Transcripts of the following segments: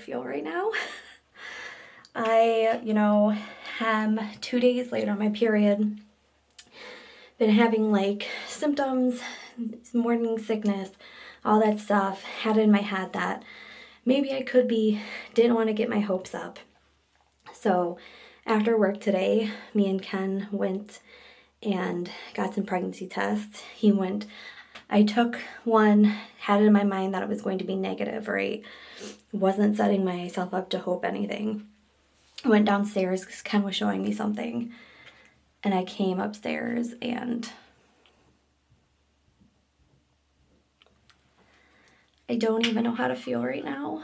feel right now. I, am 2 days later on my period. Been having like symptoms, morning sickness, all that stuff. Had it in my head that maybe I could be, didn't want to get my hopes up. So after work today, me and Ken went and got some pregnancy tests. I took one, had it in my mind that it was going to be negative, right? Wasn't setting myself up to hope anything. I went downstairs because Ken was showing me something. And I came upstairs and I don't even know how to feel right now.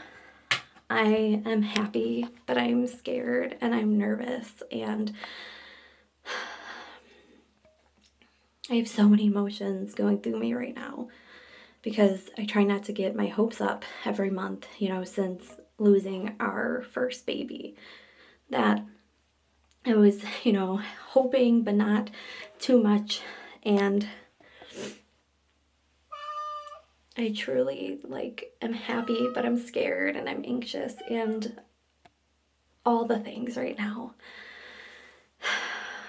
I am happy, but I'm scared and I'm nervous and I have so many emotions going through me right now because I try not to get my hopes up every month, since losing our first baby. That I was, hoping, but not too much. And I truly, am happy, but I'm scared and I'm anxious and all the things right now.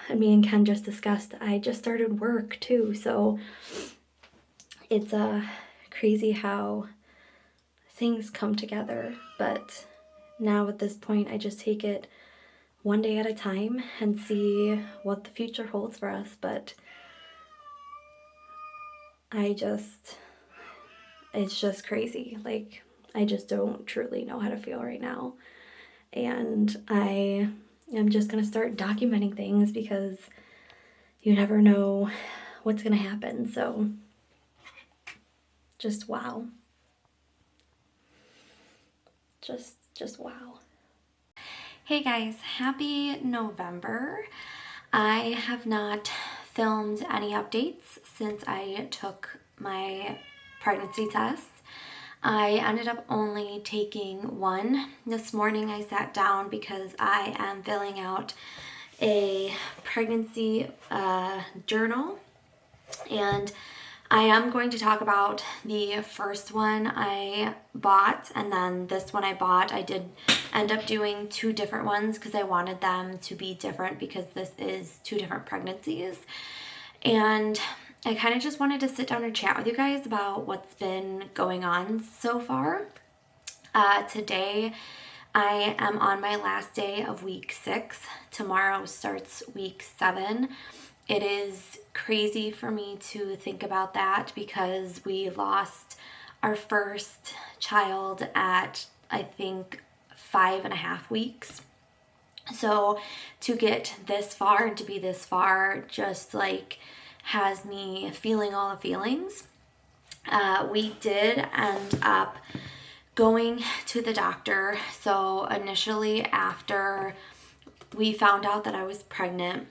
And me and Ken just discussed, I just started work too, so it's crazy how things come together. But now at this point, I just take it one day at a time and see what the future holds for us. But it's just crazy. I just don't truly know how to feel right now. And I am just going to start documenting things because you never know what's going to happen. So just wow. Just wow. Hey guys, happy November. I have not filmed any updates since I took my pregnancy tests. I ended up only taking one. This morning I sat down because I am filling out a pregnancy journal, and I am going to talk about the first one I bought and then this one I bought. I did end up doing two different ones because I wanted them to be different because this is two different pregnancies. And I kind of just wanted to sit down and chat with you guys about what's been going on so far. Today I am on my last day of week 6. Tomorrow starts week 7. It is crazy for me to think about that because we lost our first child at, I think, 5.5 weeks. So to get this far and to be this far just has me feeling all the feelings. We did end up going to the doctor. So initially, after we found out that I was pregnant,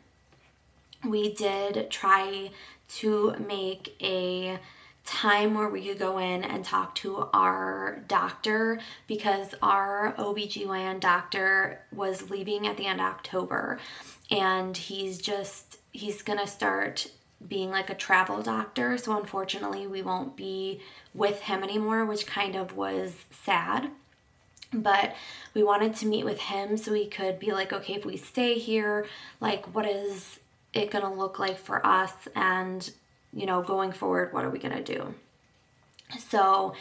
we did try to make a time where we could go in and talk to our doctor because our OBGYN doctor was leaving at the end of October, and he's gonna start being like a travel doctor. So unfortunately we won't be with him anymore, which kind of was sad. But we wanted to meet with him so we could be like, okay, if we stay here, what is it gonna look like for us, and going forward, what are we gonna do? So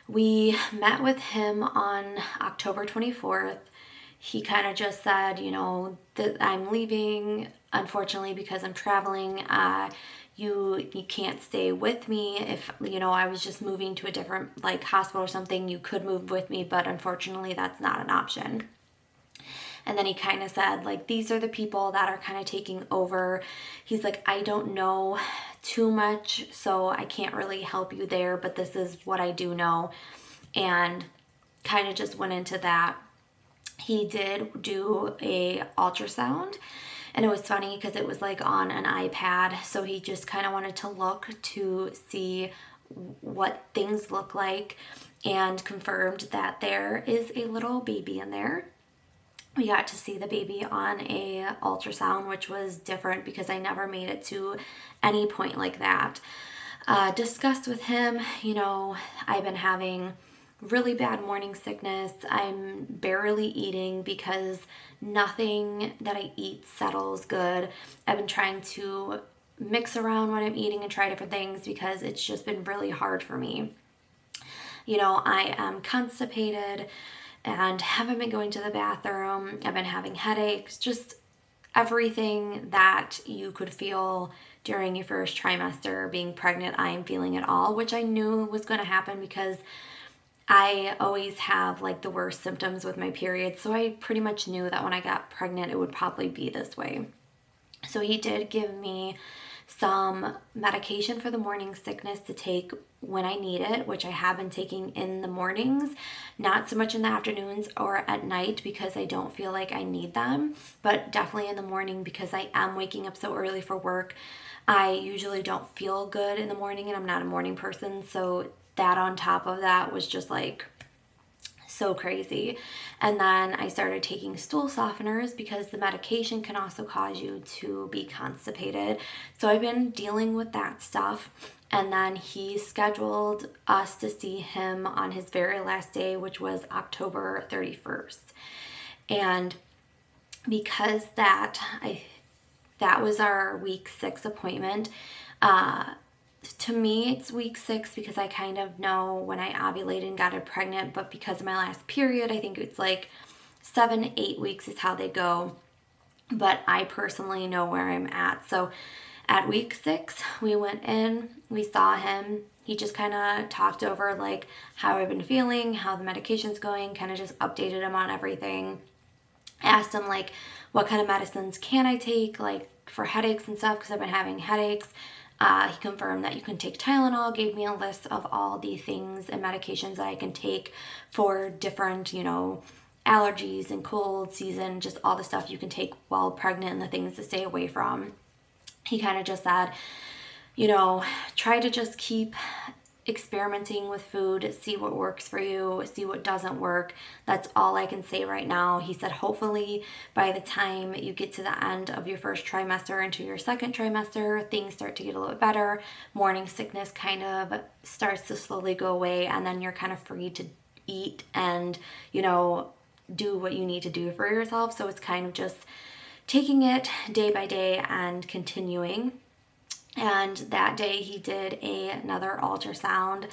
we met with him on October 24th. He kind of just said, that I'm leaving, unfortunately, because I'm traveling. You can't stay with me. If, I was just moving to a different hospital or something, you could move with me, but unfortunately that's not an option. And then he kind of said, these are the people that are kind of taking over. He's like, I don't know too much, so I can't really help you there, but this is what I do know. And kind of just went into that. He did do a ultrasound, and it was funny because it was on an iPad. So he just kind of wanted to look to see what things look like, and confirmed that there is a little baby in there. We got to see the baby on a ultrasound, which was different because I never made it to any point like that. Discussed with him, I've been having really bad morning sickness. I'm barely eating because nothing that I eat settles good. I've been trying to mix around when I'm eating and try different things because it's just been really hard for me. I am constipated and haven't been going to the bathroom. I've been having headaches, just everything that you could feel during your first trimester being pregnant, I am feeling it all, which I knew was going to happen because I always have like the worst symptoms with my period. So I pretty much knew that when I got pregnant, it would probably be this way. So he did give me some medication for the morning sickness to take when I need it, which I have been taking in the mornings, not so much in the afternoons or at night because I don't feel like I need them, but definitely in the morning because I am waking up so early for work. I usually don't feel good in the morning and I'm not a morning person, so that on top of that was just like so crazy. And then I started taking stool softeners because the medication can also cause you to be constipated. So I've been dealing with that stuff. And then he scheduled us to see him on his very last day, which was October 31st. And because that was our week 6 appointment, to me, it's week 6 because I kind of know when I ovulated and got pregnant, but because of my last period, I think it's like 7-8 weeks is how they go. But I personally know where I'm at. So at week 6, we went in, we saw him. He just kind of talked over like how I've been feeling, how the medication's going, kind of just updated him on everything. Asked him like what kind of medicines can I take, like for headaches and stuff, because I've been having headaches. He confirmed that you can take Tylenol, gave me a list of all the things and medications that I can take for different, allergies and cold season, just all the stuff you can take while pregnant and the things to stay away from. He kind of just said, try to just keep experimenting with food, see what works for you, see what doesn't work. That's all I can say right now. He said hopefully by the time you get to the end of your first trimester into your second trimester, things start to get a little bit better. Morning sickness kind of starts to slowly go away, and then you're kind of free to eat and, do what you need to do for yourself. So it's kind of just taking it day by day and continuing. And that day he did another ultrasound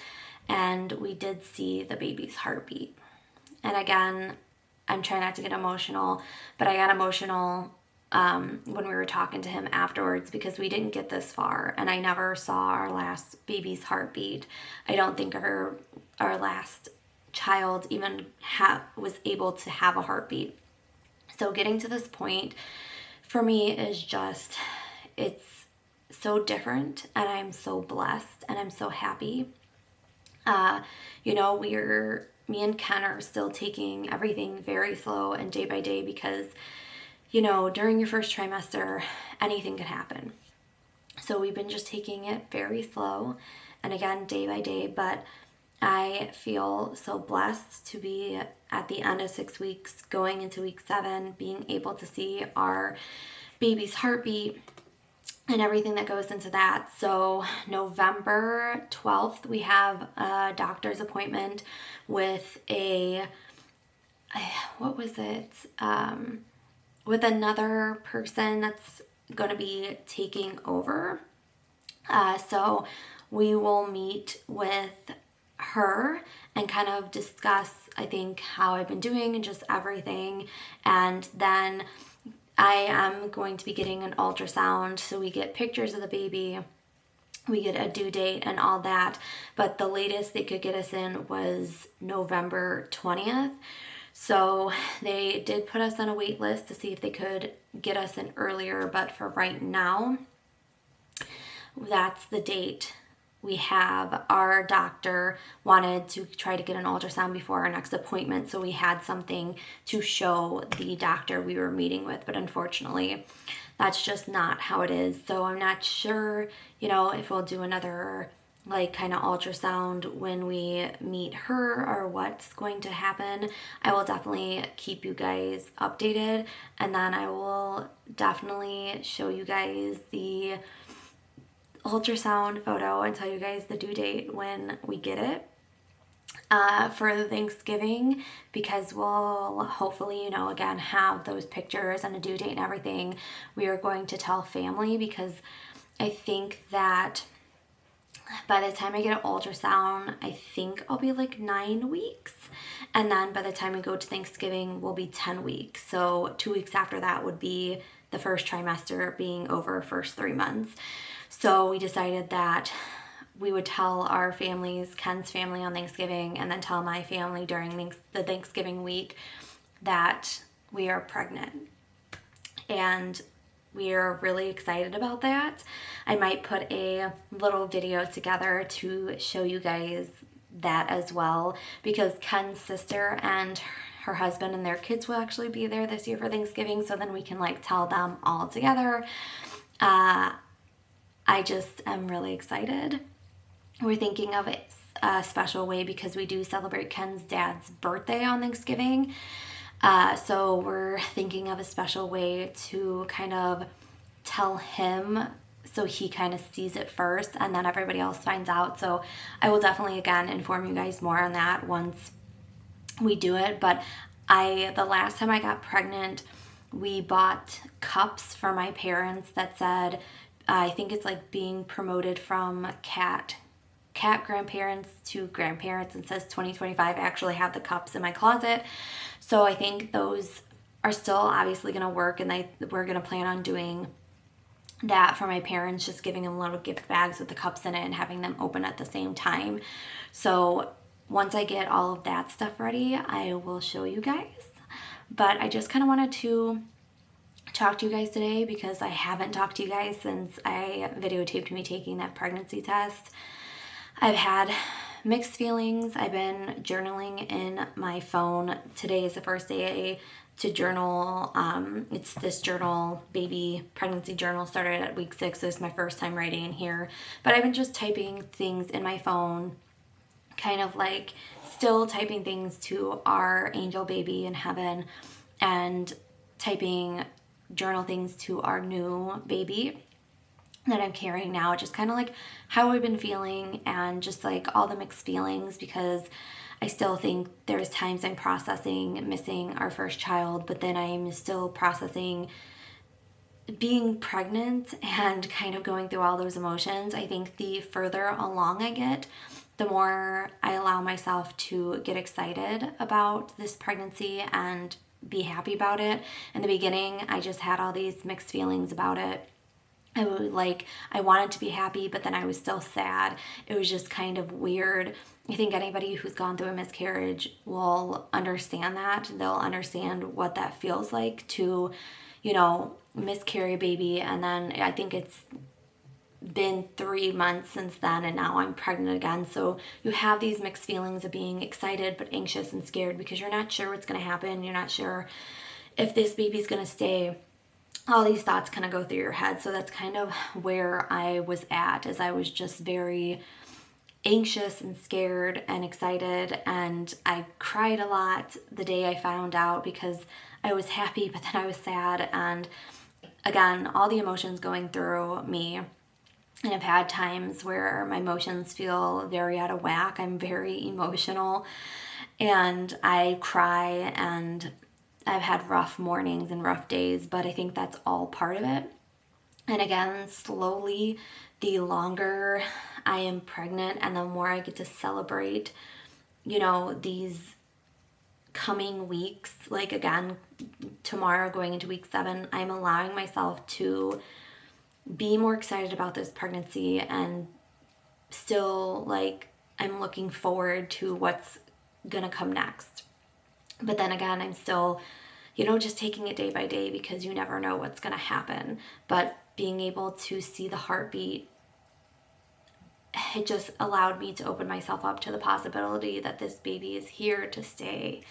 and we did see the baby's heartbeat. And again, I'm trying not to get emotional, but I got emotional when we were talking to him afterwards because we didn't get this far and I never saw our last baby's heartbeat. I don't think our last child even was able to have a heartbeat. So getting to this point for me is just, it's so different and I'm so blessed and I'm so happy. Me and Ken are still taking everything very slow and day by day because, during your first trimester, anything could happen. So we've been just taking it very slow and again, day by day, but I feel so blessed to be at the end of 6 weeks, going into week 7, being able to see our baby's heartbeat and everything that goes into that. So November 12th, we have a doctor's appointment with with another person that's going to be taking over. So we will meet with her and kind of discuss, I think, how I've been doing and just everything. And then I am going to be getting an ultrasound, so we get pictures of the baby, we get a due date and all that, but the latest they could get us in was November 20th. So they did put us on a wait list to see if they could get us in earlier, but for right now, that's the date we have. Our doctor wanted to try to get an ultrasound before our next appointment, so we had something to show the doctor we were meeting with, but unfortunately that's just not how it is. So I'm not sure, if we'll do another kind of ultrasound when we meet her or what's going to happen. I will definitely keep you guys updated, and then I will definitely show you guys the ultrasound photo and tell you guys the due date when we get it. for Thanksgiving, because we'll hopefully, again, have those pictures and a due date and everything. We are going to tell family, because I think that by the time I get an ultrasound, I think I'll be like 9 weeks. And then by the time we go to Thanksgiving, we'll be 10 weeks. So 2 weeks after that would be the first trimester being over, first 3 months. So we decided that we would tell our families, Ken's family on Thanksgiving, and then tell my family during the Thanksgiving week that we are pregnant. And we are really excited about that. I might put a little video together to show you guys that as well, because Ken's sister and her husband and their kids will actually be there this year for Thanksgiving, so then we can like tell them all together. I just am really excited. We're thinking of it a special way because we do celebrate Ken's dad's birthday on Thanksgiving. So we're thinking of a special way to kind of tell him, so he kind of sees it first and then everybody else finds out. So I will definitely, again, inform you guys more on that once we do it. But the last time I got pregnant, we bought cups for my parents that said, I think it's like being promoted from cat grandparents to grandparents, and says 2025. I actually have the cups in my closet. So I think those are still obviously going to work, and we're going to plan on doing that for my parents, just giving them little gift bags with the cups in it and having them open at the same time. So once I get all of that stuff ready, I will show you guys. But I just kind of wanted to talk to you guys today because I haven't talked to you guys since I videotaped me taking that pregnancy test. I've had mixed feelings. I've been journaling in my phone. Today is the first day to journal. It's this journal, baby pregnancy journal, started at week 6. So this is my first time writing in here. But I've been just typing things in my phone, kind of like still typing things to our angel baby in heaven, and typing journal things to our new baby that I'm carrying now, just kind of like how I've been feeling and just like all the mixed feelings, because I still think there's times I'm processing missing our first child, but then I'm still processing being pregnant and kind of going through all those emotions. I think the further along I get, the more I allow myself to get excited about this pregnancy and be happy about it. In the beginning, I just had all these mixed feelings about it. I wanted to be happy, but then I was still sad. It was just kind of weird. I think anybody who's gone through a miscarriage will understand that. They'll understand what that feels like to, miscarry a baby. And then I think it's been 3 months since then, and now I'm pregnant again. So you have these mixed feelings of being excited but anxious and scared because you're not sure what's going to happen. You're not sure if this baby's going to stay. All these thoughts kind of go through your head. So that's kind of where I was at, as I was just very anxious and scared and excited, and I cried a lot the day I found out because I was happy, but then I was sad, and again, all the emotions going through me. And I've had times where my emotions feel very out of whack. I'm very emotional and I cry, and I've had rough mornings and rough days, but I think that's all part of it. And again, slowly, the longer I am pregnant and the more I get to celebrate, these coming weeks, like again, tomorrow going into week 7, I'm allowing myself to be more excited about this pregnancy, and still I'm looking forward to what's gonna come next. But then again, I'm still, just taking it day by day, because you never know what's going to happen. But being able to see the heartbeat, it just allowed me to open myself up to the possibility that this baby is here to stay,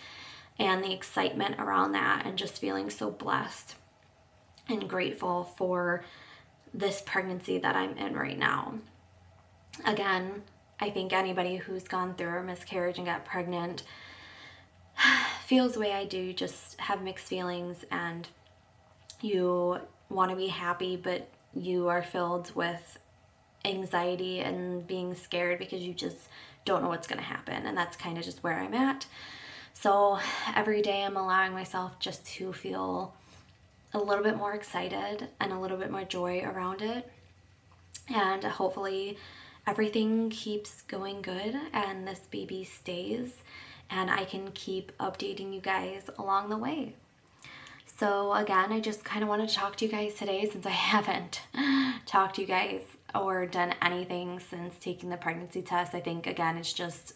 and the excitement around that, and just feeling so blessed and grateful for this pregnancy that I'm in right now. Again, I think anybody who's gone through a miscarriage and got pregnant feels the way I do, just have mixed feelings, and you want to be happy, but you are filled with anxiety and being scared because you just don't know what's going to happen. And that's kind of just where I'm at. So every day I'm allowing myself just to feel a little bit more excited and a little bit more joy around it. And hopefully everything keeps going good and this baby stays and I can keep updating you guys along the way. So again, I just kind of wanted to talk to you guys today since I haven't talked to you guys or done anything since taking the pregnancy test. I think again, it's just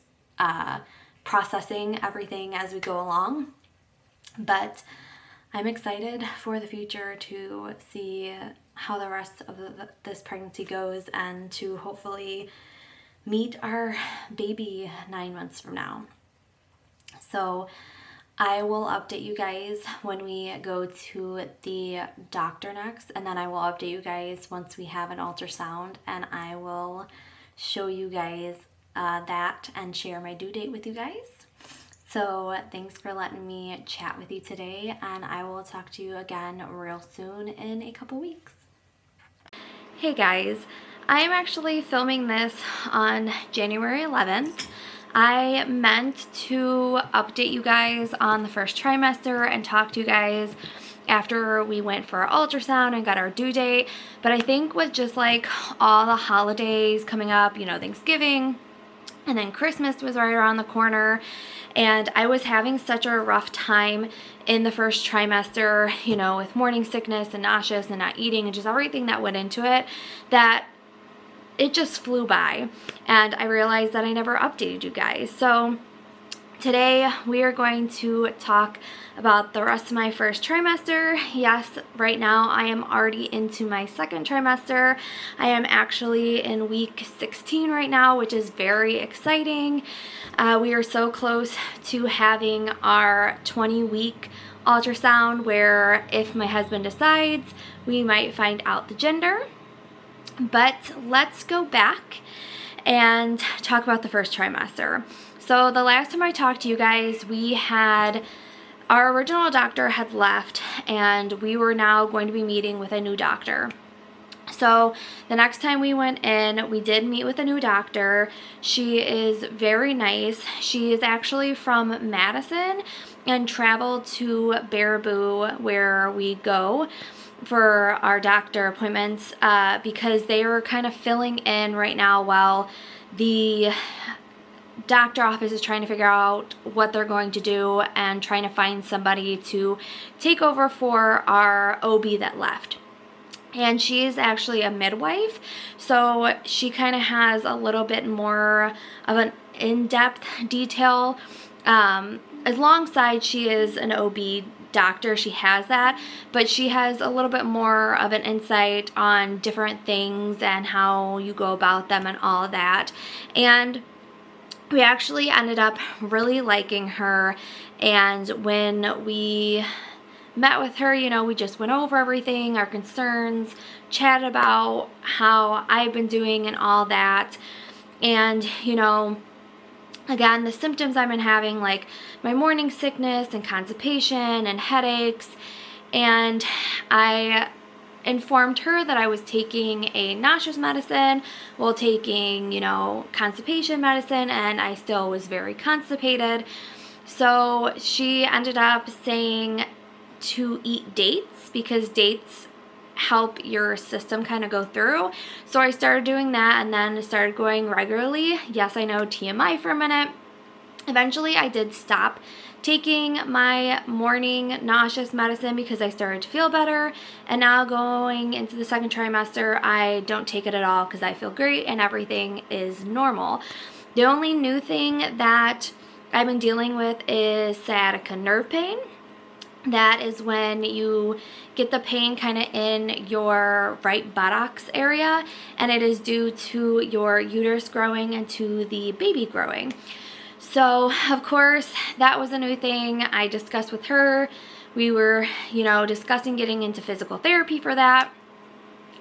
processing everything as we go along. But I'm excited for the future to see how the rest of this pregnancy goes and to hopefully meet our baby 9 months from now. So I will update you guys when we go to the doctor next, and then I will update you guys once we have an ultrasound, and I will show you guys that and share my due date with you guys. So thanks for letting me chat with you today, and I will talk to you again real soon in a couple weeks. Hey guys, I am actually filming this on January 11th. I meant to update you guys on the first trimester and talk to you guys after we went for our ultrasound and got our due date, but I think with just like all the holidays coming up, you know, Thanksgiving, and then Christmas was right around the corner, and I was having such a rough time in the first trimester, you know, with morning sickness and nauseous and not eating and just everything that went into it, that it just flew by, and I realized that I never updated you guys. So today we are going to talk about the rest of my first trimester. Yes, right now I am already into my second trimester. I am actually in week 16 right now, which is very exciting. We are so close to having our 20-week ultrasound where if my husband decides, we might find out the gender. But let's go back and talk about the first trimester. So the last time I talked to you guys, our original doctor had left and we were now going to be meeting with a new doctor. So the next time we went in, we did meet with a new doctor. She is very nice. She is actually from Madison and traveled to Baraboo where we go for our doctor appointments because they were kind of filling in right now while the doctor office is trying to figure out what they're going to do and trying to find somebody to take over for our OB that left. And she is actually a midwife, so she kind of has a little bit more of an in-depth detail. Alongside she is an OB doctor, she has that, but she has a little bit more of an insight on different things and how you go about them and all of that. And we actually ended up really liking her, and when we met with her, you know, we just went over everything, our concerns, chatted about how I've been doing and all that. And, you know, again, the symptoms I've been having, like my morning sickness and constipation and headaches, and I informed her that I was taking a nauseous medicine while taking, you know, constipation medicine, and I still was very constipated. So she ended up saying to eat dates because dates help your system kind of go through. So I started doing that and then started going regularly. Yes, I know, TMI for a minute. Eventually I did stop taking my morning nauseous medicine because I started to feel better, and now going into the second trimester I don't take it at all because I feel great and everything is normal. The only new thing that I've been dealing with is sciatica nerve pain. That is when you get the pain kind of in your right buttocks area, and it is due to your uterus growing and to the baby growing. So, of course, that was a new thing I discussed with her. We were, you know, discussing getting into physical therapy for that.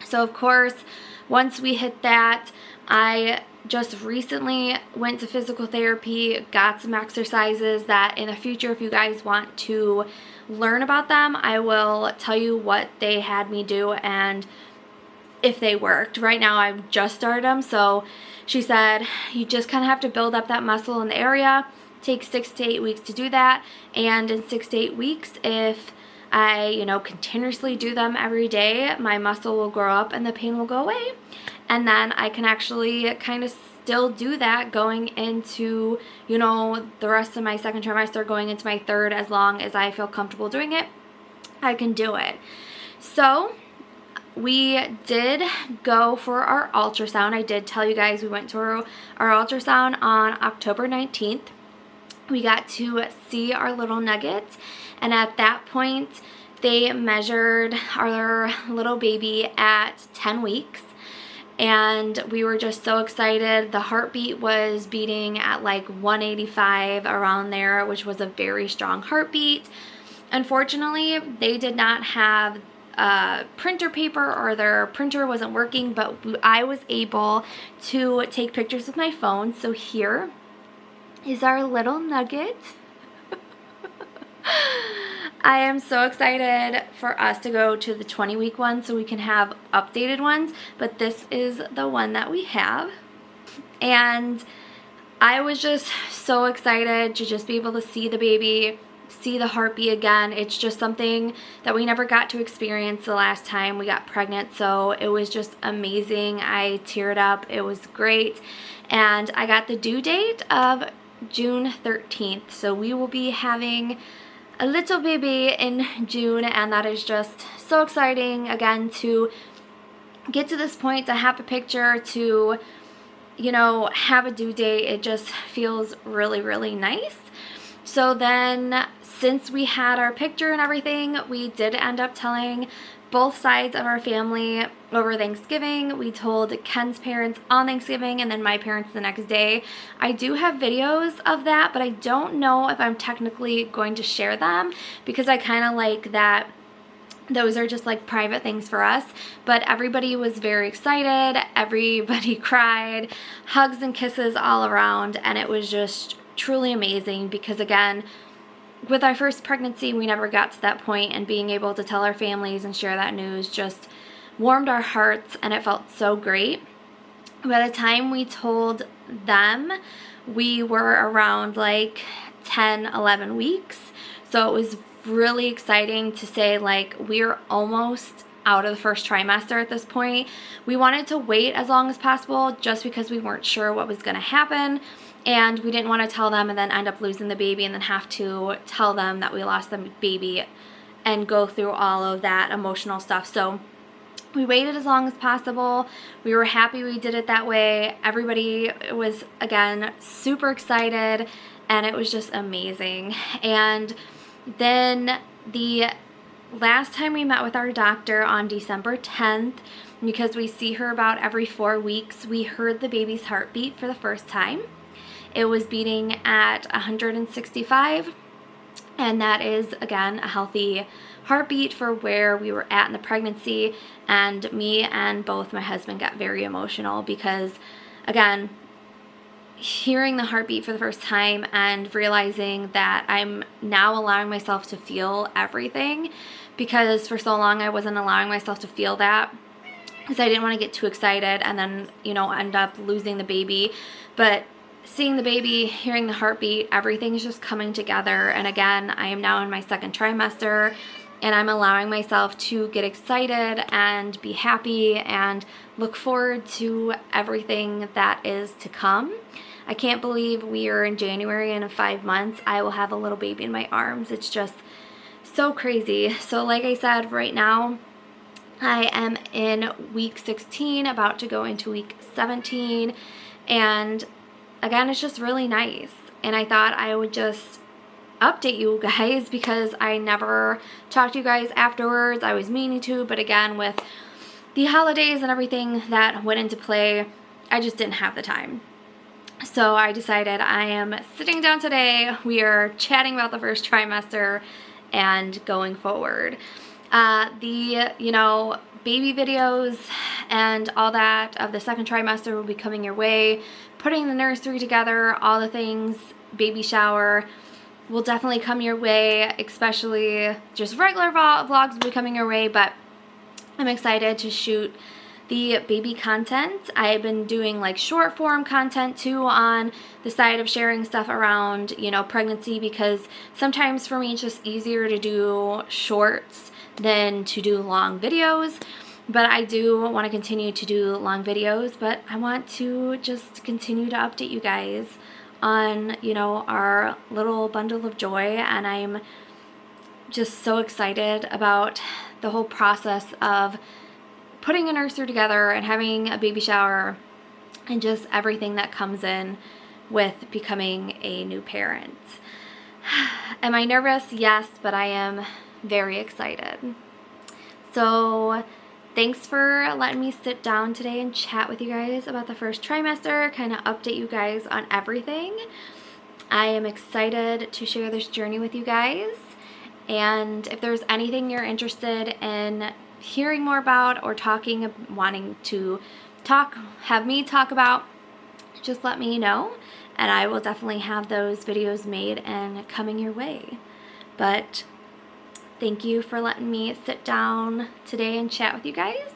So, of course, once we hit that, I just recently went to physical therapy, got some exercises that in the future, if you guys want to learn about them, I will tell you what they had me do, and if they worked. Right now I've just started them, so she said you just kind of have to build up that muscle in the area. Takes 6 to 8 weeks to do that, and in 6 to 8 weeks, if I, you know, continuously do them every day, my muscle will grow up and the pain will go away, and then I can actually kind of still do that going into, you know, the rest of my second trimester, going into my third. As long as I feel comfortable doing it, I can do it. So we did go for our ultrasound. I did tell you guys we went to our ultrasound on October 19th. We got to see our little nuggets, and at that point they measured our little baby at 10 weeks, and we were just so excited. The heartbeat was beating at like 185 around there, which was a very strong heartbeat. Unfortunately, they did not have printer paper, or their printer wasn't working, but I was able to take pictures with my phone. So here is our little nugget. I am so excited for us to go to the 20-week one so we can have updated ones, but this is the one that we have. And I was just so excited to just be able to see the baby, see the heartbeat again. It's just something that we never got to experience the last time we got pregnant, so it was just amazing. I teared up. It was great. And I got the due date of June 13th, so we will be having a little baby in June, and that is just so exciting. Again, to get to this point, to have a picture, to, you know, have a due date, it just feels really, really nice. So then, since we had our picture and everything, we did end up telling both sides of our family over Thanksgiving. We told Ken's parents on Thanksgiving and then my parents the next day. I do have videos of that, but I don't know if I'm technically going to share them, because I kind of like that those are just like private things for us. But everybody was very excited. Everybody cried, hugs and kisses all around, and it was just truly amazing, because again, with our first pregnancy, we never got to that point, and being able to tell our families and share that news just warmed our hearts, and it felt so great. By the time we told them, we were around like 10, 11 weeks. So it was really exciting to say, like, we're almost out of the first trimester at this point. We wanted to wait as long as possible just because we weren't sure what was going to happen. And we didn't want to tell them and then end up losing the baby and then have to tell them that we lost the baby and go through all of that emotional stuff. So we waited as long as possible. We were happy we did it that way. Everybody was, again, super excited, and it was just amazing. And then the last time we met with our doctor on December 10th, because we see her about every 4 weeks, we heard the baby's heartbeat for the first time. It was beating at 165, and that is, again, a healthy heartbeat for where we were at in the pregnancy. And me and both my husband got very emotional because, again, hearing the heartbeat for the first time and realizing that I'm now allowing myself to feel everything, because for so long I wasn't allowing myself to feel that because I didn't want to get too excited and then, you know, end up losing the baby. But seeing the baby, hearing the heartbeat, everything's just coming together. And again, I am now in my second trimester, and I'm allowing myself to get excited and be happy and look forward to everything that is to come. I can't believe we are in January, and in 5 months I will have a little baby in my arms. It's just so crazy. So like I said, right now I am in week 16, about to go into week 17, and again, it's just really nice. And I thought I would just update you guys because I never talked to you guys afterwards. I was meaning to, but again, with the holidays and everything that went into play, I just didn't have the time. So I decided I am sitting down today. We are chatting about the first trimester and going forward. Baby videos and all that of the second trimester will be coming your way. Putting the nursery together, all the things, baby shower will definitely come your way, especially just regular vlogs will be coming your way, but I'm excited to shoot the baby content. I've been doing like short form content too on the side of sharing stuff around, you know, pregnancy, because sometimes for me it's just easier to do shorts than to do long videos. But I do want to continue to do long videos, but I want to just continue to update you guys on, you know, our little bundle of joy. And I'm just so excited about the whole process of putting a nursery together and having a baby shower and just everything that comes in with becoming a new parent. Am I nervous? Yes, but I am very excited. So thanks for letting me sit down today and chat with you guys about the first trimester, kind of update you guys on everything. I am excited to share this journey with you guys. And if there's anything you're interested in hearing more about or wanting to have me talk about, just let me know, and I will definitely have those videos made and coming your way. But thank you for letting me sit down today and chat with you guys.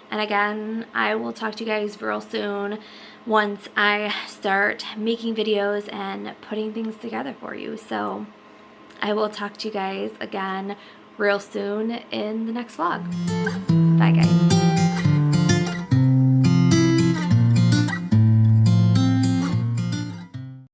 And again, I will talk to you guys real soon once I start making videos and putting things together for you. So I will talk to you guys again real soon in the next vlog. Bye guys.